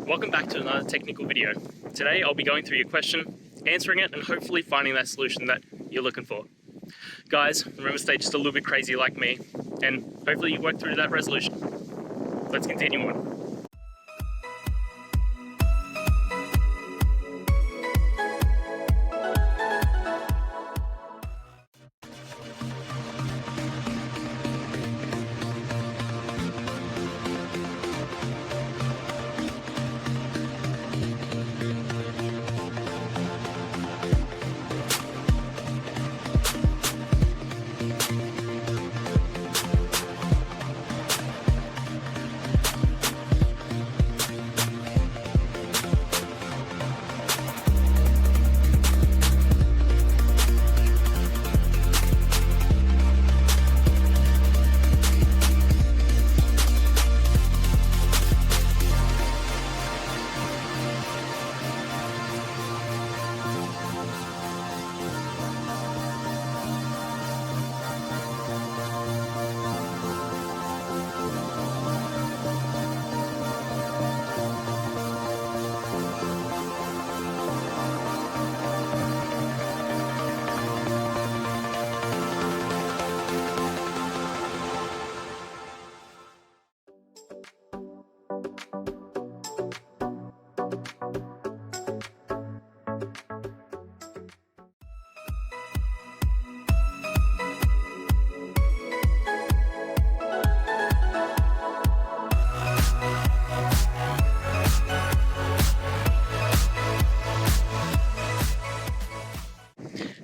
Welcome back to another technical video. Today I'll be going through your question, answering it, and hopefully finding that solution that you're looking for. Guys, remember to stay just a little bit crazy like me, and hopefully you work through that resolution. Let's continue on.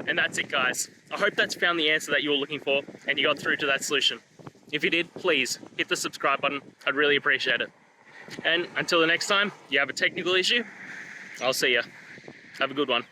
And that's it, guys. I hope that's found the answer that you were looking for and you got through to that solution. If you did, please hit the subscribe button. I'd really appreciate it. And until the next time you have a technical issue, I'll see ya. Have a good one.